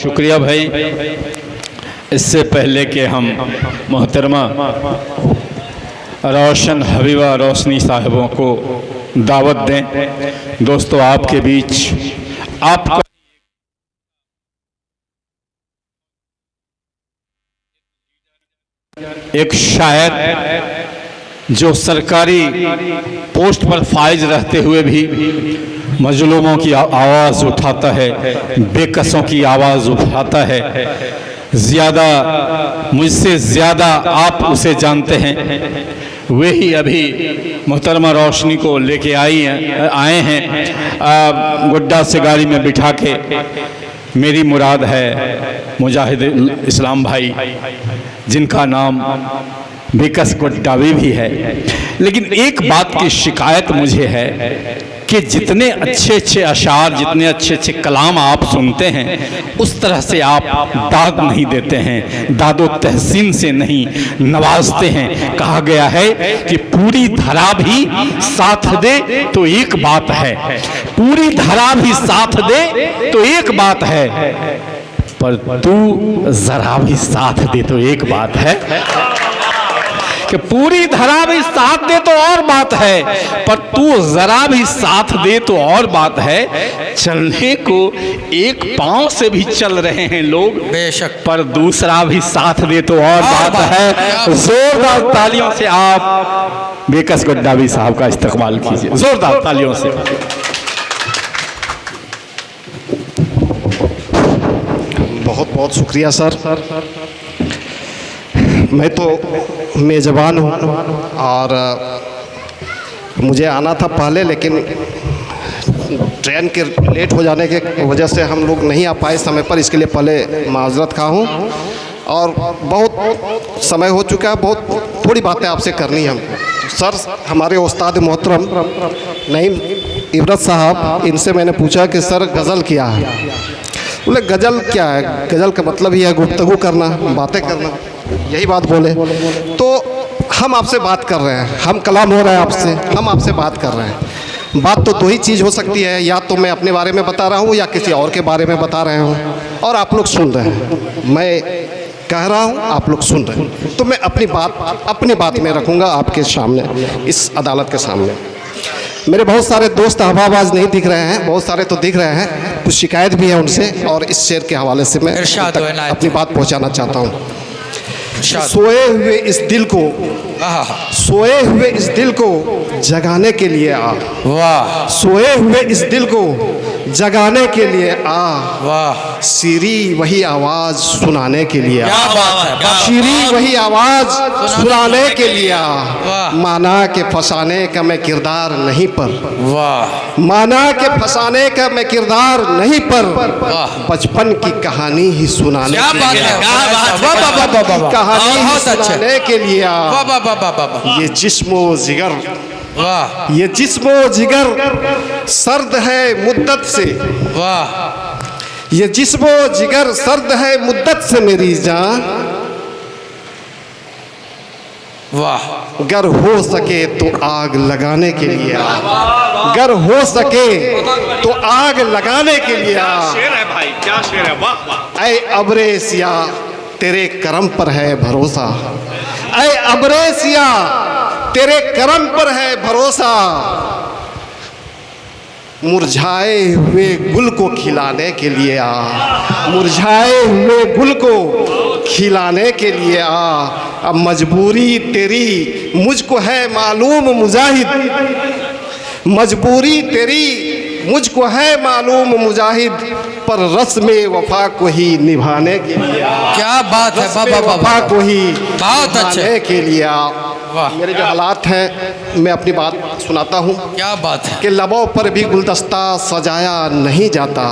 शुक्रिया भाई। इससे पहले कि हम मोहतरमा रोशन हबीबा रोशनी साहिबों को दावत दें, दोस्तों आपके बीच आपका एक शायर जो सरकारी पोस्ट पर फाइज रहते हुए भी मजलूमों की आवाज़ उठाता है, बेकसों की आवाज़ उठाता है। ज़्यादा मुझसे ज़्यादा आप उसे जानते हैं। वे ही अभी मोहतरमा रोशनी को लेके आए हैं गुड्डा से गाड़ी में बिठा के। मेरी मुराद है मुजाहिद इस्लाम भाई, जिनका नाम बेकस गुड्डावी भी है। लेकिन एक बात की शिकायत मुझे है कि जितने अच्छे अच्छे अशार, जितने अच्छे अच्छे कलाम आप सुनते हैं, उस तरह से आप दाद नहीं देते हैं, दादो तहसीन से नहीं नवाजते हैं। कहा गया है कि पूरी धरा भी साथ दे तो एक बात है, पूरी धरा भी साथ दे तो एक बात है, पर तू जरा भी साथ दे तो एक बात है। कि पूरी धरा भी साथ दे तो और बात है, पर तू जरा भी साथ दे तो और बात है। चलने को एक पांव से भी चल रहे हैं लोग, बेशक, पर दूसरा भी साथ दे तो और बात है। जोरदार तालियों से आप बेकस गुड्डावी साहब का इस्तकबाल कीजिए, जोरदार तालियों से। बहुत बहुत शुक्रिया सर। मैं तो मेज़बान हूँ और मुझे आना था पहले, लेकिन ट्रेन के लेट हो जाने के वजह से हम लोग नहीं आ पाए समय पर। इसके लिए पहले माजरत खा हूँ और बहुत समय हो चुका है, बहुत थोड़ी बातें आपसे करनी है हमको। सर, हमारे उस्ताद मोहतरम नईम इबरत साहब, इनसे मैंने पूछा कि सर गज़ल क्या है? बोले गज़ल क्या है? गज़ल का मतलब ही है गुफ्तगू करना, बातें करना, यही बात बोले। तो हम आपसे बात कर रहे हैं, हम कलाम हो रहे हैं आपसे, हम आपसे बात कर रहे हैं। बात तो दो ही चीज़ हो सकती है, या तो मैं अपने बारे में बता रहा हूँ या किसी और के बारे में बता रहे हूँ, और आप लोग सुन रहे हैं। मैं कह रहा हूँ, आप लोग सुन रहे हैं, तो मैं अपनी बात में रखूँगा आपके सामने, इस अदालत के सामने। मेरे बहुत सारे दोस्त अहबाब आज नहीं दिख रहे हैं, बहुत सारे तो दिख रहे हैं, कुछ शिकायत भी है उनसे, और इस शेर के हवाले से मैं अपनी बात पहुंचाना चाहता हूं। सोए हुए इस दिल को, सोए हुए इस दिल को जगाने के लिए आ, वाह। सोए हुए इस दिल को जगाने के लिए आ, वाह। सीरी वही आवाज सुनाने के लिए आ, क्या बात है, सीरी वही आवाज सुनाने के लिए आ। माना के फसाने का मैं किरदार नहीं पर, वाह। माना के फसाने का मैं किरदार नहीं पर, बचपन की कहानी ही सुनाने क्या के बात लिए है, आ। क्या बात है, कहानी ही बहुत अच्छे, सुनाने के लिए आ। वाह वाह वाह वाह वाह, ये जिस्मो जिगर, वाह। ये जिस्मो जिगर सर्द है मुद्दत से, वाह। ये जिस्मो जिगर सर्द है मुद्दत से मेरी जान, वाह। गर हो सके तो आग लगाने के लिए आ, गर हो सके तो आग लगाने के लिए आ। शेर है भाई, क्या शेर है, वाह वाह। ऐ अबरे सिया तेरे करम पर है भरोसा, ऐ अबरे सिया तेरे करम पर है भरोसा, मुरझाए हुए गुल को खिलाने के लिए आ, मुरझाए हुए गुल को खिलाने के लिए आ। अब मजबूरी तेरी मुझको है मालूम मुजाहिद, मजबूरी तेरी मुझको है मालूम मुजाहिद, पर रस्म वफा को ही निभाने के लिए आ। क्या बात है, रस्म वफा को ही बहुत अच्छे, निभाने के लिए आ। वाह। मेरे जो हालात हैं, मैं अपनी बात सुनाता हूँ। क्या बात है, कि लबों पर भी गुलदस्ता सजाया नहीं जाता,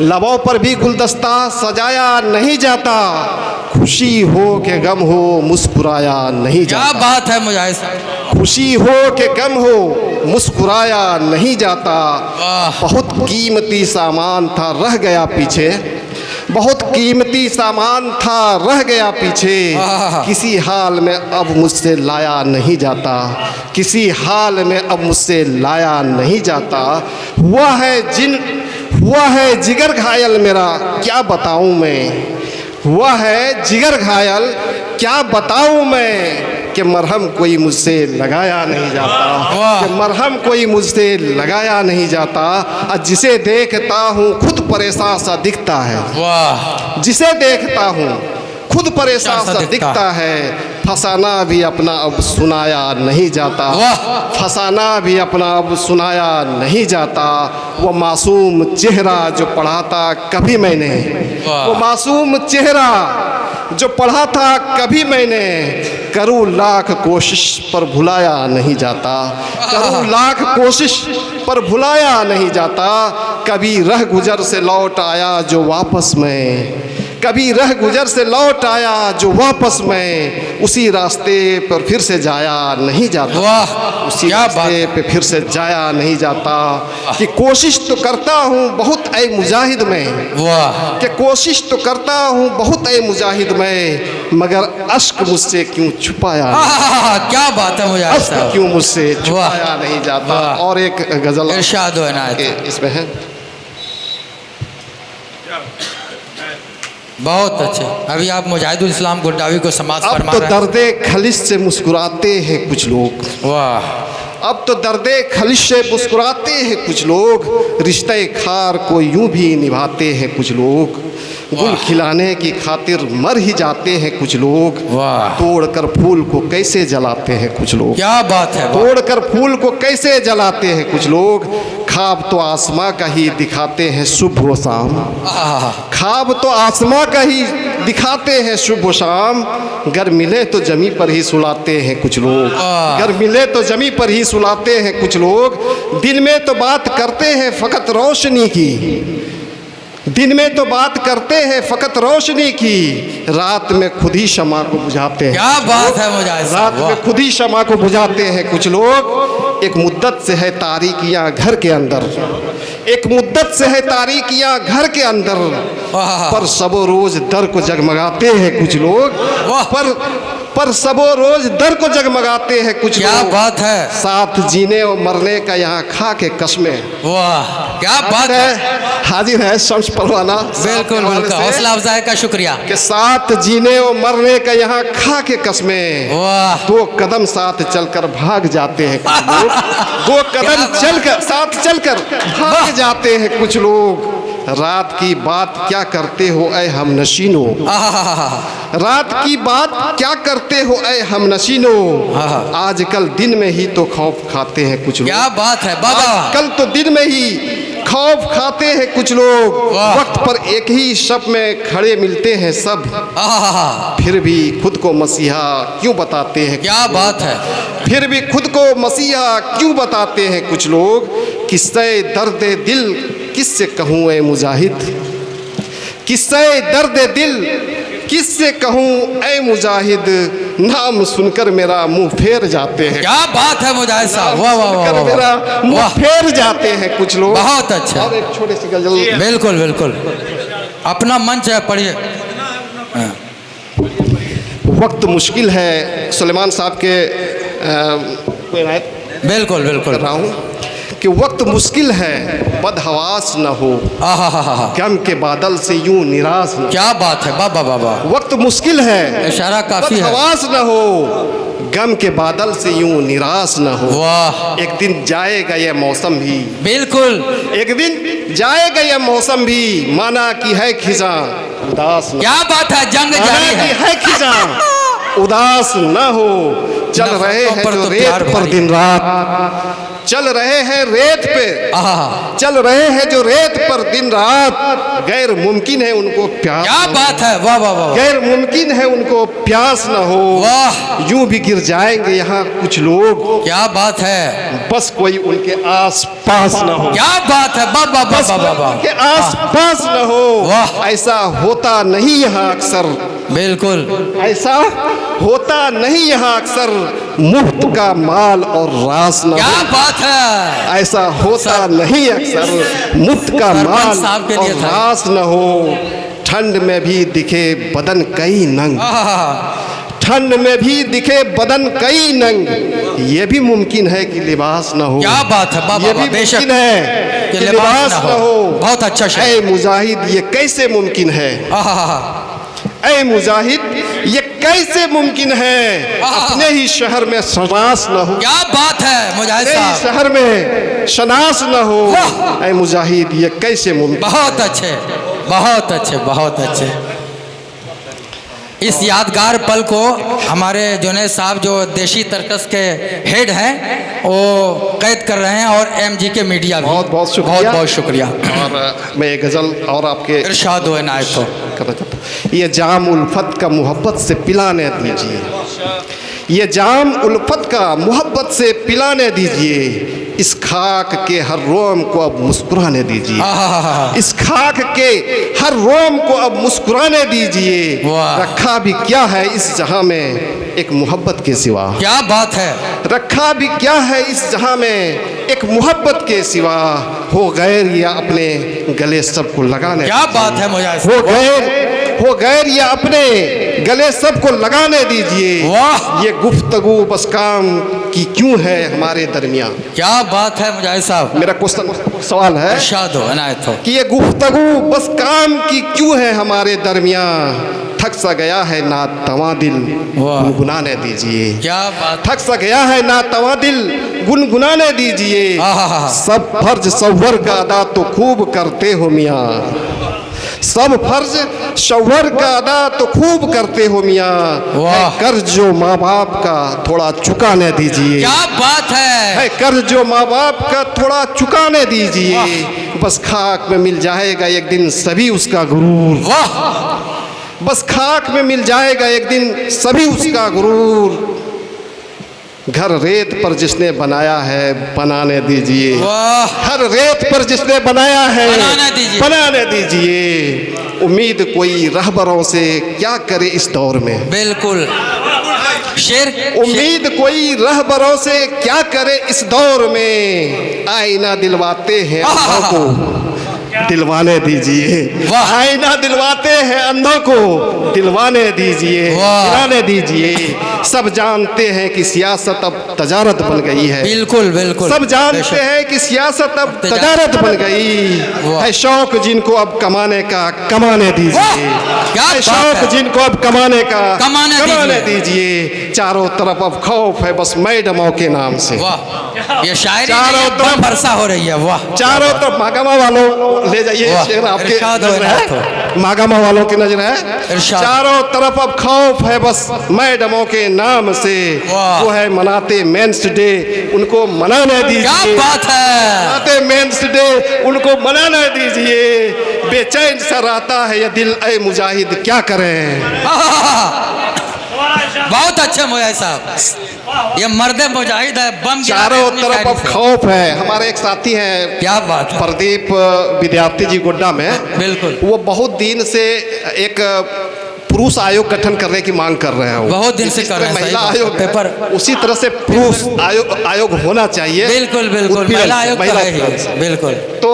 लबों पर भी गुलदस्ता सजाया नहीं जाता, खुशी हो के गम हो मुस्कुराया नहीं क्या जाता। बात है मुजाहिद साहब, खुशी हो के गम हो मुस्कुराया नहीं जाता। बहुत कीमती सामान था रह गया पीछे, बहुत कीमती सामान था रह गया पीछे, किसी हाल में अब मुझसे लाया नहीं जाता, किसी हाल में अब मुझसे लाया नहीं जाता। हुआ है जिगर घायल मेरा क्या बताऊं मैं, हुआ है जिगर घायल क्या बताऊं मैं, कि मरहम कोई मुझसे लगाया नहीं जाता, कि मरहम कोई मुझसे लगाया नहीं जाता। और जिसे देखता हूँ खुद परेशान सा दिखता है, वाह जिसे देखता हूँ खुद परेशान सा दिखता है। फसाना भी अपना अब सुनाया नहीं जाता, फसाना भी अपना अब सुनाया नहीं जाता। वो मासूम चेहरा जो पढ़ा था कभी मैंने, वो मासूम चेहरा जो पढ़ा था कभी मैंने, करूँ लाख कोशिश पर भुलाया नहीं जाता, करूँ लाख कोशिश पर भुलाया नहीं जाता। कभी रह गुजर से लौट आया जो वापस मैं, कभी रह गुजर से लौट आया जो वापस मैं, उसी रास्ते पर फिर से जाया नहीं जाता, उसी रास्ते पे फिर से जाया नहीं जाता। कि कोशिश तो करता हूँ बहुत ऐ मुजाहिद में, कि कोशिश तो करता हूँ बहुत ऐ मुजाहिद में, मगर अश्क मुझसे क्यों छुपाया, क्या बात है मुजाहिद अश्क साहब, क्यों मुझसे छुपाया नहीं जाता। और एक गजल इरशाद हो इनायत इसमें है, बहुत अच्छे। अभी आप मुजाहिदुल इस्लाम गुड्डावी को समाज अब फरमा तो रहे हैं। दर्दे खलिश से मुस्कुराते हैं कुछ लोग, वाह अब तो दर्दे खलिश से मुस्कुराते हैं कुछ लोग, रिश्ते खार को यूं भी निभाते हैं कुछ लोग, गुल खिलाने की खातिर मर ही जाते हैं कुछ लोग, तोड़कर फूल को कैसे जलाते हैं कुछ लोग, क्या बात है, तोड़कर फूल को कैसे जलाते हैं कुछ लोग। ख्वाब तो आसमां का ही दिखाते हैं सुबह व शाम, ख्वाब तो आसमां का ही दिखाते हैं सुबह शाम, गर मिले तो जमी पर ही सुलाते हैं कुछ लोग, गर मिले तो जमी पर ही सुलाते हैं कुछ लोग। दिन में तो बात करते हैं फ़कत रोशनी की, दिन में तो बात करते हैं फ़कत रोशनी की, रात में खुद ही शमा को बुझाते हैं। क्या बात है मुजाहिद रात में खुद ही शमा को बुझाते हैं कुछ लोग। एक मुद्दत से है तारीकियां घर के अंदर, एक मुद्दत से है तारीकियां घर के अंदर, पर सबो रोज दर को जगमगाते हैं कुछ लोग, पर सबो रोज दर को जगमगाते हैं कुछ क्या लोग। बात है, साथ जीने और मरने का यहाँ खा के कसमें। वाह क्या बात है, हाजिर है शम्स परवाना, बिल्कुल बिल्कुल, हौसला अफजाई का शुक्रिया। के साथ जीने और मरने का यहाँ खा के कसमें, वाह 2 कदम साथ चलकर भाग जाते हैं कुछ लोग, 2 कदम चलकर साथ चलकर भाग जाते हैं कुछ लोग। रात की बात क्या करते हो ऐ हम नशीनों, रात की बात क्या करते हो ऐ हम नशीनों, आजकल दिन में ही तो खौफ खाते हैं कुछ लोग। क्या बात है बाबा, कल तो दिन में ही खौफ खाते हैं कुछ लोग, वक्त पर एक ही शब में खड़े मिलते हैं सब, फिर भी खुद को मसीहा क्यों बताते हैं। क्या बात है, फिर भी खुद को मसीहा क्यों बताते हैं कुछ लोग। किस्से दर्द दिल किससे कहूँ ऐ मुजाहिद, किस्से दर्द दिल किससे कहूँ ऐ मुजाहिद, नाम सुनकर मेरा मुंह फेर जाते हैं। क्या बात है मुजाहिद साहब, वाह वाह वाह, मेरा मुंह फेर जाते हैं कुछ लोग। बहुत अच्छा, और एक छोटी सी गजल, बिल्कुल बिल्कुल, अपना मंच है पढ़िए। वक्त मुश्किल है, सुलेमान साहब के बिल्कुल बिल्कुल कर रहा हूँ कि वक्त मुश्किल है बदहवास न हो, गम के बादल से यूं निराश न। क्या बात है बाबा बाबा, वक्त मुश्किल है इशारा काफी है, बदहवास न हो, गम के बादल से यूं निराश न हो। वाह एक दिन जाएगा यह मौसम भी, बिल्कुल एक दिन जाएगा यह मौसम भी, माना कि है खिजां उदास न, क्या बात है, जंग जारी माना कि है खिजां उदास न हो। चल रहे हैं जो रेत पर दिन रात, चल रहे हैं रेत पे, चल रहे हैं जो रेत पर दिन रात, गैर मुमकिन है उनको प्यास। क्या बात है, वाह वाह वाह, गैर मुमकिन है उनको प्यास न हो। वाह यूं भी गिर जाएंगे यहाँ कुछ लोग, क्या बात है, बस कोई उनके आस पास न हो। क्या बात है बाबा बाबा बाबा, के आस पास न हो। वाह ऐसा होता नहीं यहाँ अक्सर, बिल्कुल ऐसा होता नहीं यहाँ अक्सर, मुफ्त का माल और रास न क्या हो। बात है, ऐसा होता नहीं अक्सर, मुफ्त का माल साहब के और लिए था। रास न हो। ठंड में भी दिखे बदन कई नंग, ठंड में भी दिखे बदन कई नंग, ये भी मुमकिन है कि लिबास न हो। क्या बात है, वाह ये वाह भी बेशक मुमकिन है कि कि लिबास लिबास न न हो। हो। बहुत अच्छा शेर। ऐ मुजाहिद ये कैसे मुमकिन है, आहा, ऐ मुजाहिद ये कैसे मुमकिन है, अपने ही शहर में शनास न हो। क्या बात है मुजाहिद अपने ही साहब, शहर में शनास न हो। ऐ मुजाहिद ये कैसे मुमकिन। बहुत अच्छे, बहुत अच्छे, बहुत अच्छे। इस यादगार पल को हमारे जुनैद साहब जो देशी तर्कस के हेड हैं वो कैद कर रहे हैं, और एमजी के मीडिया भी बहुत बहुत शुक्रिया। बहुत बहुत शुक्रिया। और मैं एक गज़ल और आपके इरशाद हो इनायत हो। करना चाहता हूँ। ये जाम उल्फत का मोहब्बत से पिलाने दीजिए, ये जाम उल्फत का मोहब्बत से पिलाने दीजिए, इस खाक के हर रोम को अब मुस्कुराने दीजिए, आहा, इस खाक के हर रोम को अब मुस्कुराने दीजिए। वाह। रखा भी क्या है इस जहां में एक मोहब्बत के सिवा, क्या बात है, रखा भी क्या है इस जहां में एक मोहब्बत के सिवा, हो गैर या अपने गले सबको लगाने। क्या बात है मुजाहिद हो गैर या अपने गले सबको लगाने दीजिए। वाह। ये गुफ्तगू बस काम की क्यों है हमारे दरमियान। क्या बात है मुजाहिद साहब, मेरा क्वेश्चन सवाल है इरशाद हो इनायत हो। कि ये गुफ्तगू बस काम की क्यों है हमारे दरमियान, थक सा गया है ना तवा दिल वाह। गुनगुनाने दीजिए। क्या बात, थक सा गया है ना तवा दिल गुनगुनाने दीजिए। आहा। सब फर्ज सवर का अदा तो खूब करते हो मियाँ, सब फर्ज शौहर का अदा तो खूब करते हो मियाँ, वाह। है कर्ज जो माँ बाप का थोड़ा चुकाने दीजिए, क्या बात है, कर्ज जो माँ बाप का थोड़ा चुकाने दीजिए। बस खाक में मिल जाएगा एक दिन सभी उसका गुरूर, वाह, बस खाक में मिल जाएगा एक दिन सभी उसका गुरूर। घर रेत पर जिसने बनाया है बनाने दीजिए, वाह, हर रेत पर जिसने बनाया है बनाने दीजिए। बनाने दीजिए। उम्मीद कोई रहबरों से क्या करे इस दौर में, बिल्कुल शेर, उम्मीद कोई रहबरों से क्या करे इस दौर में। आईना दिलवाते हैं अंधों को दिलवाने दीजिए, वाह। आईना दिलवाते हैं अंधों को दिलवाने दीजिए, वाह। दिलाने दीजिए। सब जानते हैं कि सियासत अब तजारत बन गई है, बिल्कुल बिल्कुल, सब जानते बेशक। हैं कि सियासत अब तजारत तजारत बन गई वाह। है। शौक जिनको अब कमाने का कमाने दीजिए, वाह, क्या है बात शौक है। जिनको अब कमाने का कमाने दीजिए। चारों तरफ अब खौफ है बस मैडमों के नाम से, वाह, ये शायरी चारों नहीं, एकदम तरफ- वर्षा हो रही है। वाह, चारों तरफ मागामा वालों ले जाइए, वाह। शेर आपके इरशाद हो नजर इनायत है, मागामा वालों की नजर है। इरशाद। चारों तरफ अब खौफ है बस मैडमों के नाम से, वाह। वो है मनाते मेंस डे उनको मनाने क्या दीजिए, बात है, मनाते मेंस डे उनको मनाने दीजिए। बेचैन सा रहता है ये दिल ऐ मुजाहिद क्या करें। बहुत अच्छे मुजाहिद साहब, ये मर्द मुजाहिद है, बम गिरा रहे चारों अपनी तरफ शायरी अब से। खौफ है। हमारे एक साथी हैं क्या बात है, प्रदीप विद्यार्थी जी गोड्डा में, बिल्कुल। वो बहुत दिन से एक पुरुष आयोग गठन करने की मांग कर रहे हैं। वो बहुत दिन से जिस कर तरह रहे हैं, महिला सही बात है। आयोग है, पेपर- उसी तरह से पुरुष आयोग होना चाहिए। बिल्कुल बिल्कुल, उत्पीड़न महिला से, आयोग तो महिला है ही, उत्पीड़न से। बिल्कुल। तो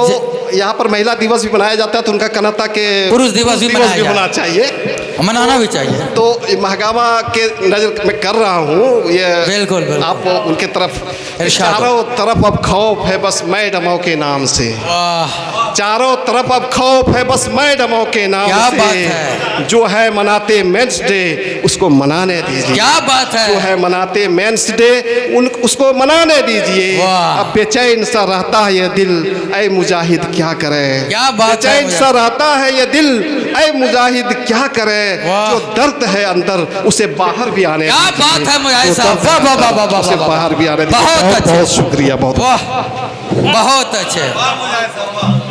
यहाँ पर महिला दिवस भी मनाया जाता है, तो उनका कहना था कि पुरुष दिवस भी मनाया जाए। होना चाहिए। मनाना भी चाहिए। तो ये महगामा के नजर में कर रहा हूँ ये, बिल्कुल, बिल्कुल। आप उनके तरफ, इरशाद। चारों तरफ अब खौफ है बस मैडमों के नाम से, वाह, चारों तरफ अब खौफ है बस मैडमों के नाम क्या से। बात है। जो है मनाते मेंस डे उसको मनाने दीजिए, क्या बात जो है, है मनाते मेंस डे उसको मनाने दीजिए। वाह। अब बेचैन सा रहता है ये दिल ऐ मुजाहिद क्या करे, क्या बात है बेचैन सा रहता है ये दिल ऐ मुजाहिद क्या करे। वाह। जो दर्द है अंदर उसे बाहर भी आने क्या दीजिए। बात है मुजाहिद जो साहब, दर्द वाह है वाह अंदर, वाह वाह उसे वाह, बाहर भी आने दीजिए। बहुत बहुत अच्छे। बहुत शुक्रिया, बहुत वाह, बहुत अच्छे।